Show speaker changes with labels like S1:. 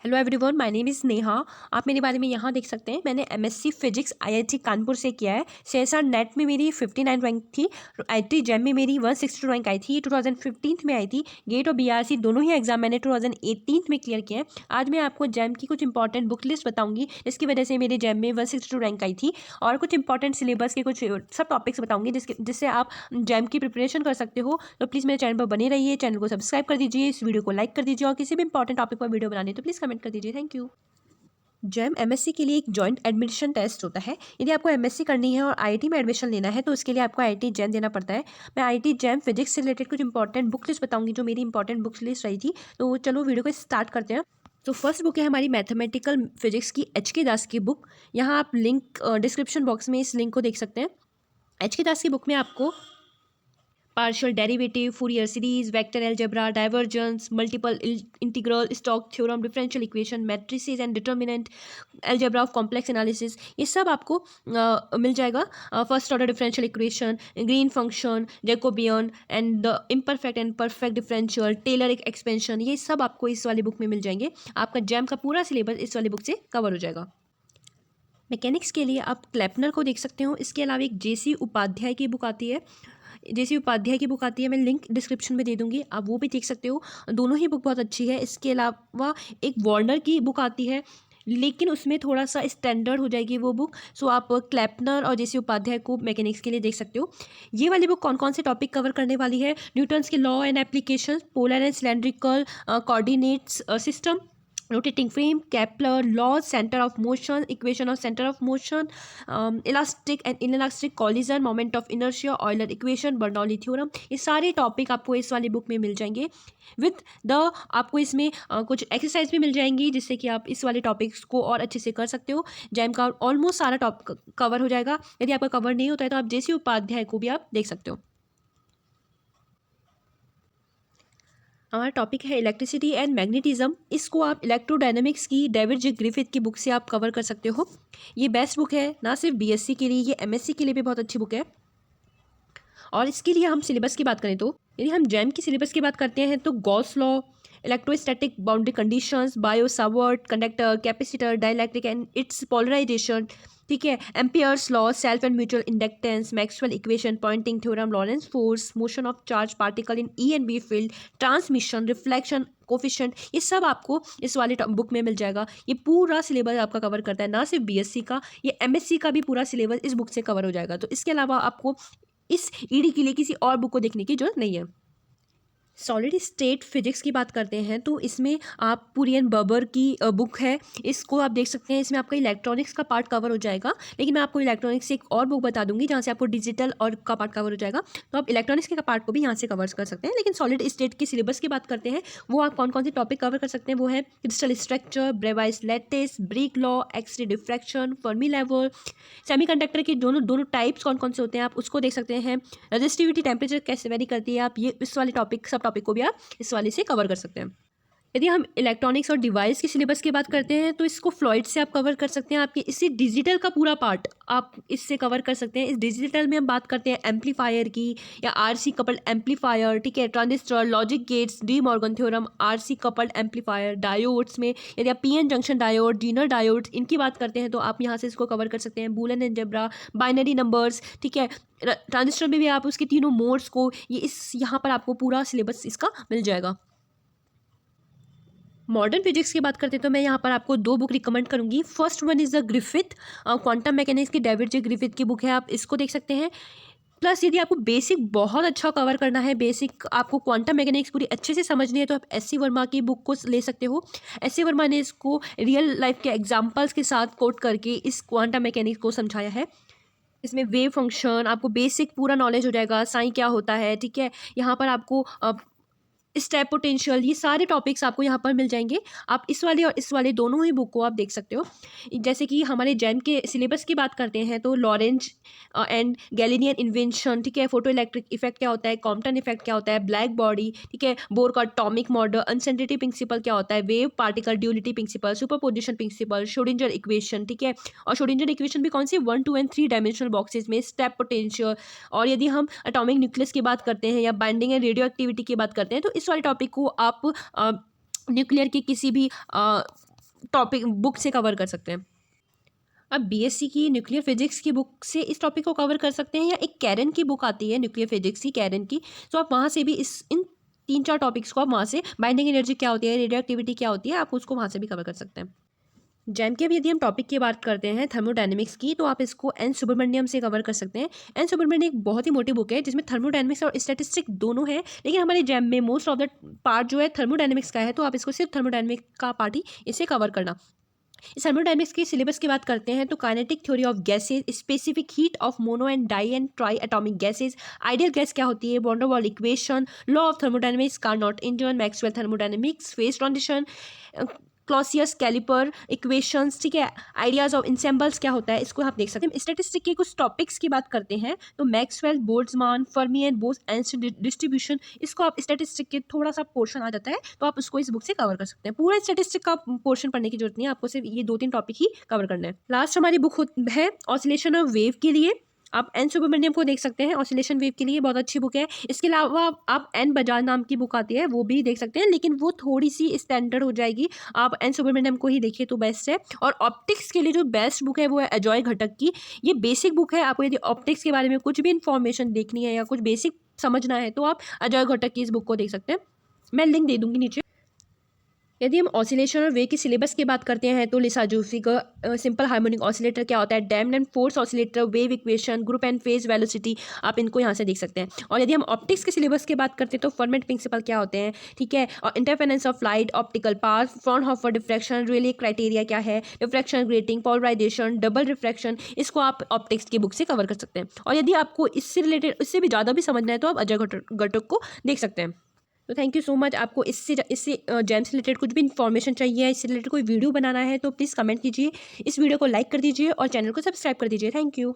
S1: Hello everyone, my name is Neha. आप मेरे बारे में यहाँ देख सकते हैं। मैंने एमएससी फिजिक्स आईआईटी कानपुर से किया है। सीएसआर नेट में मेरी 59 रैंक थी। आईआईटी जैम में मेरी 162 रैंक आई थी। ये 2015 में आई थी। गेट और बीआरसी दोनों ही एग्जाम मैंने 2018 में क्लियर किए हैं। आज मैं आपको जैम की कुछ इंपॉर्टेंट बुक लिस्ट बताऊंगी, जिसकी वजह से मेरे जैम में 162 रैंक आई थी। और कुछ इंपॉर्टेंट सिलेबस के कुछ सब टॉपिक्स बताऊंगी जिससे आप जैम की प्रिपरेशन कर सकते हो। तो प्लीज़ मेरे चैनल पर बने रहिए, चैनल को सब्सक्राइब कर दीजिए, इस वीडियो को लाइक कर दीजिए और किसी भी इंपॉर्टेंट टॉपिक पर वीडियो बनाने तो प्लीज़ कमेंट कर दीजिए। Thank you. जैम एमएससी के लिए एक जॉइंट एडमिशन टेस्ट होता है। यदि आपको एमएससी करनी है और आईआईटी में एडमिशन लेना है तो उसके लिए आपको आईआईटी जैम देना पड़ता है। मैं आईआईटी जैम फिजिक्स से रिलेटेड कुछ इंपॉर्टेंट बुक लिस्ट बताऊंगी जो मेरी इंपॉर्टेंट बुक लिस्ट रही थी। तो चलो वीडियो को स्टार्ट करते हैं। तो फर्स्ट बुक है हमारी मैथमेटिकल फिजिक्स की एच के दास की बुक। यहाँ आप लिंक डिस्क्रिप्शन बॉक्स में इस लिंक को देख सकते हैं। एच के दास की बुक में आपको partial derivative, Fourier series, vector algebra, divergence, multiple integral, Stokes theorem, differential equation, matrices and determinant, algebra of complex analysis, ये सब आपको मिल जाएगा। First order differential equation, Green function, Jacobian and the imperfect and perfect differential, Taylor expansion, ये सब आपको इस वाली बुक में मिल जाएंगे। आपका जैम का पूरा सिलेबस इस वाली बुक से कवर हो जाएगा। मैकेनिक्स के लिए आप क्लेपनर को देख सकते हो। इसके अलावा एक जेसी उपाध्याय की बुक आती है। जेसी उपाध्याय की बुक आती है, मैं लिंक डिस्क्रिप्शन में दे दूंगी, आप वो भी देख सकते हो। दोनों ही बुक बहुत अच्छी है। इसके अलावा एक वार्नर की बुक आती है, लेकिन उसमें थोड़ा सा स्टैंडर्ड हो जाएगी वो बुक। सो आप क्लेपनर और जेसी उपाध्याय को मैकेनिक्स के लिए देख सकते हो। ये वाली बुक कौन कौन से टॉपिक कवर करने वाली है? न्यूटन्स के law and application, polar and cylindrical coordinates system, rotating frame, Kepler laws, center of motion, equation of center of motion, elastic and inelastic collision, moment of inertia, Euler equation, Bernoulli theorem, ये सारे topic आपको इस वाली book में मिल जाएंगे। With the आपको इसमें कुछ एक्सरसाइज भी मिल जाएंगी जिससे कि आप इस वाले टॉपिक्स को और अच्छे से कर सकते हो। जैम का ऑलमोस्ट सारा टॉपिक कवर हो जाएगा। यदि आपका कवर नहीं होता है तो आप जेसी उपाध्याय को भी आप देख सकते हो। हमारा टॉपिक है इलेक्ट्रिसिटी एंड मैग्नेटिज्म। इसको आप इलेक्ट्रोडायनामिक्स की डेविड जे ग्रिफिथ की बुक से आप कवर कर सकते हो। ये बेस्ट बुक है, ना सिर्फ बीएससी के लिए, ये एमएससी के लिए भी बहुत अच्छी बुक है। और इसके लिए हम सिलेबस की बात करें तो यदि हम जैम की सिलेबस की बात करते हैं तो Gauss law, electrostatic boundary conditions, Biot Savart, conductor, capacitor, dielectric and its polarization, ठीक है, Ampere's law, self and mutual inductance, Maxwell equation, Poynting theorem, Lorentz force, motion of charge particle in E and B field, transmission, reflection coefficient, ये सब आपको इस वाले book में मिल जाएगा। ये पूरा सिलेबस आपका कवर करता है, ना सिर्फ बीएससी का, ये एमएससी का भी पूरा सिलेबस इस बुक से कवर हो जाएगा। तो इसके अलावा आपको इस ईडी के लिए किसी और बुक को देखने की जरूरत नहीं है। सॉलिड स्टेट फिजिक्स की बात करते हैं तो इसमें आप पुरियन बबर की बुक है, इसको आप देख सकते हैं। इसमें आपका इलेक्ट्रॉनिक्स का पार्ट कवर हो जाएगा, लेकिन मैं आपको इलेक्ट्रॉनिक्स से एक और बुक बता दूंगी जहाँ से आपको डिजिटल और का पार्ट कवर हो जाएगा। तो आप इलेक्ट्रॉनिक्स के पार्ट को भी यहाँ से कवर कर सकते हैं। लेकिन सॉलिड स्टेट की सिलेबस की बात करते हैं, वो आप कौन कौन से टॉपिक कवर कर सकते हैं, वो है crystal structure, Bravais lattice, Bragg law, X-ray diffraction, Fermi level, semiconductor के दोनों टाइप्स कौन कौन से होते हैं आप उसको देख सकते हैं। रजिस्टिविटी टेम्परेचर कैसे वेरी करती है, आप ये इस वाले टॉपिक सब टॉपिक को भी आप इस वाले से कवर कर सकते हैं। यदि हम इलेक्ट्रॉनिक्स और डिवाइस की सिलेबस की बात करते हैं तो इसको फ्लॉइड से आप कवर कर सकते हैं। आपके इससे डिजिटल का पूरा पार्ट आप इससे कवर कर सकते हैं। इस डिजिटल में हम बात करते हैं एम्पलीफायर की या आरसी कपल्ड एम्पलीफायर, ठीक है, transistor, logic gates, De Morgan theorem, RC coupled amplifier, diodes में यदि आप PN junction diode, Zener diodes, इनकी बात करते हैं तो आप यहाँ से इसको कवर कर सकते हैं। बूलियन अलजेब्रा, बाइनरी नंबर्स, ठीक है, ट्रांजिस्टर में भी आप उसके तीनों मोड्स को, ये इस यहाँ पर आपको पूरा सिलेबस इसका मिल जाएगा। मॉडर्न फिजिक्स की बात करते हैं तो मैं यहाँ पर आपको दो बुक रिकमेंड करूँगी। First one is the Griffith, quantum mechanics की डेविड जे ग्रिफिथ की बुक है, आप इसको देख सकते हैं। प्लस यदि आपको बेसिक बहुत अच्छा कवर करना है, बेसिक आपको क्वांटम मैकेनिक्स पूरी अच्छे से समझनी है तो आप एस.सी. वर्मा की बुक को ले सकते हो। एस.सी. वर्मा ने इसको रियल लाइफ के एग्जाम्पल्स के साथ कोट करके इस क्वांटम मैकेनिक्स को समझाया है। इसमें वेव फंक्शन आपको बेसिक पूरा नॉलेज हो जाएगा, साइन क्या होता है, ठीक है, यहाँ पर आपको स्टेप पोटेंशियल, ये सारे टॉपिक्स आपको यहाँ पर मिल जाएंगे। आप इस वाले और इस वाले दोनों ही बुक को आप देख सकते हो। जैसे कि हमारे जैम के सिलेबस की बात करते हैं तो लॉरेंज एंड गैलीलियन इन्वेंशन, ठीक है, फोटो इलेक्ट्रिक इफेक्ट क्या होता है, कॉम्पटन इफेक्ट क्या होता है, ब्लैक बॉडी, ठीक है, बोर का एटॉमिक मॉडल, अनसेंट्रिटी प्रिंसिपल क्या होता है, wave particle duality principle, superposition principle, Schrodinger equation, ठीक है, और श्रोडिंगर इक्वेशन भी कौन सी 1, 2 एंड 3 डायमेंशनल बॉक्सेस में, स्टेप पोटेंशियल। और यदि हम एटॉमिक न्यूक्लियस की बात करते हैं या बाइंडिंग एंड रेडियो एक्टिविटी की बात करते हैं तो इस वाले टॉपिक को आप न्यूक्लियर के किसी भी टॉपिक बुक से कवर कर सकते हैं। अब बीएससी की न्यूक्लियर फिजिक्स की बुक से इस टॉपिक को कवर कर सकते हैं, या एक कैरन की बुक आती है न्यूक्लियर फिजिक्स की, कैरन की, तो आप वहाँ से भी इन 3-4 टॉपिक्स को आप वहाँ से, बाइंडिंग एनर्जी क्या होती है, रेडियो एक्टिविटी क्या होती है, आप उसको वहाँ से भी कवर कर सकते हैं। जैम के भी यदि हम टॉपिक की बात करते हैं थर्मोडायनेमिक्स की, तो आप इसको एन सुब्रमण्यम से कवर कर सकते हैं। एन सुब्रमण्यम एक बहुत ही मोटी बुक है जिसमें थर्मोडायनेमिक्स और स्टैटिस्टिक्स दोनों है, लेकिन हमारे जैम में मोस्ट ऑफ द पार्ट जो है थर्मोडायनेमिक्स का है, तो आप इसको सिर्फ थर्मोडायनेमिक्स का पार्ट ही इसे कवर करना। इस थर्मोडायनेमिक्स के सिलेबस की बात करते हैं तो kinetic theory of gases, specific heat of mono and di and tri atomic gases, ideal gas क्या होती है, van der Waals equation, law of thermodynamics, Carnot engine, Maxwell thermodynamics, phase transition, Clausius Clapeyron equations, ठीक है, ideas of इंसेम्बल्स क्या होता है, इसको आप देख सकते हैं। स्टैटिस्टिक के कुछ टॉपिक्स की बात करते हैं तो Maxwell, Boltzmann, Fermi and boss distribution, इसको आप स्टैटिस्टिक के थोड़ा सा पोर्शन आ जाता है, तो आप उसको इस बुक से कवर कर सकते हैं। पूरा स्टैटिस्टिक का पोर्शन पढ़ने की जरूरत नहीं है, आपको सिर्फ ये 2-3 टॉपिक ही कवर करना है। लास्ट हमारी बुक है ऑसिलेशन ऑफ वेव के लिए, आप एन सुब्रमण्यम को देख सकते हैं, ऑसिलेशन वेव के लिए बहुत अच्छी बुक है। इसके अलावा आप एन बजाज नाम की बुक आती है, वो भी देख सकते हैं, लेकिन वो थोड़ी सी स्टैंडर्ड हो जाएगी, आप एन सुब्रमण्यम को ही देखिए तो बेस्ट है। और ऑप्टिक्स के लिए जो बेस्ट बुक है वो है अजॉय घटक की। ये बेसिक बुक है, आपको यदि ऑप्टिक्स के बारे में कुछ भी इन्फॉर्मेशन देखनी है या कुछ बेसिक समझना है तो आप अजॉय घटक की इस बुक को देख सकते हैं, मैं लिंक दे दूंगी नीचे। यदि हम ऑसिलेशन और वे की सिलेबस की बात करते हैं तो लिसा जूफी का सिंपल हार्मोनिक ऑसिलेटर क्या होता है, damped and force oscillator, wave equation, group and phase velocity, आप इनको यहाँ से देख सकते हैं। और यदि हम ऑप्टिक्स के सिलेबस की बात करते हैं तो फर्मेट प्रिंसिपल क्या होते हैं, ठीक है, और interference of light, optical path, Fraunhofer diffraction, Rayleigh criteria क्या है, diffraction grating, polarization, double refraction, इसको आप ऑप्टिक्स की बुक से कवर कर सकते हैं। और यदि आपको इससे रिलेटेड इससे भी ज़्यादा भी समझना है तो आप अजय घटक को देख सकते हैं। तो थैंक यू सो मच। आपको इससे जैम से रिलेटेड कुछ भी इन्फॉर्मेशन चाहिए, इससे रिलेटेड कोई वीडियो बनाना है तो प्लीज़ कमेंट कीजिए, इस वीडियो को लाइक कर दीजिए और चैनल को सब्सक्राइब कर दीजिए। Thank you.